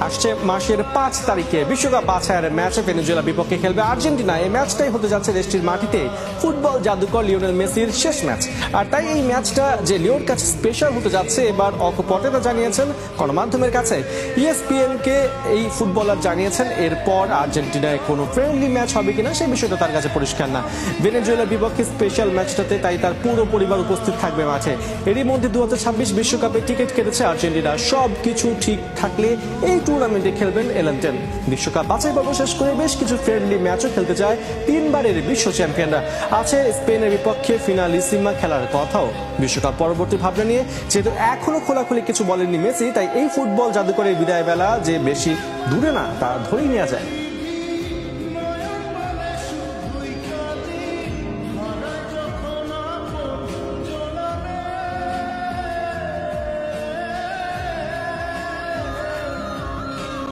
আসছে মাসের 5 তারিখে বিশ্বকাপ বাছাইয়ের ম্যাচে ভেনেজুয়েলা বিপক্ষে খেলবে আর্জেন্টিনা। এই ম্যাচটাই হতে যাচ্ছে দেশটির মাটিতে ফুটবল জাদুকর লিওনেল মেসির শেষ ম্যাচ। আর তাই এই ম্যাচটা যে লিওর কাছে স্পেশাল হতে যাচ্ছে এবার অকপটে তা জানিয়েছেন গণমাধ্যমের কাছে। ইএসপিএন কে এই ফুটবলার জানিয়েছেন এরপর আর্জেন্টিনায় কোনো ফ্রেন্ডলি ম্যাচ হবে কিনা সেই বিষয়টা তার কাছে পরিষ্কার না। ভেনেজুয়েলার বিপক্ষে স্পেশাল ম্যাচটাতে তাই তার পুরো পরিবার উপস্থিত থাকবে মাঠে। এরই মধ্যে 2026 বিশ্বকাপে টিকিট কেটেছে আর্জেন্টিনা। সব কিছু ঠিক থাকলে এই টুর্নামেন্টে খেলবেন এলেন্টেন। বিশ্বকাপ বাছাই পর্ব শেষ করে বেশ কিছু ফ্রেন্ডলি ম্যাচও খেলতে চায় তিনবারের বিশ্ব চ্যাম্পিয়নরা। আছে স্পেনের বিপক্ষে ফিনালিসিমা খেলার কথাও। বিশ্বকাপ পরবর্তী ভাবনা নিয়ে যেহেতু এখনো খোলাখুলি কিছু বলেননি মেসি, তাই এই ফুটবল জাদুকরের বিদায় বেলা যে বেশি দূরে না তা ধরেই নেওয়া যায়।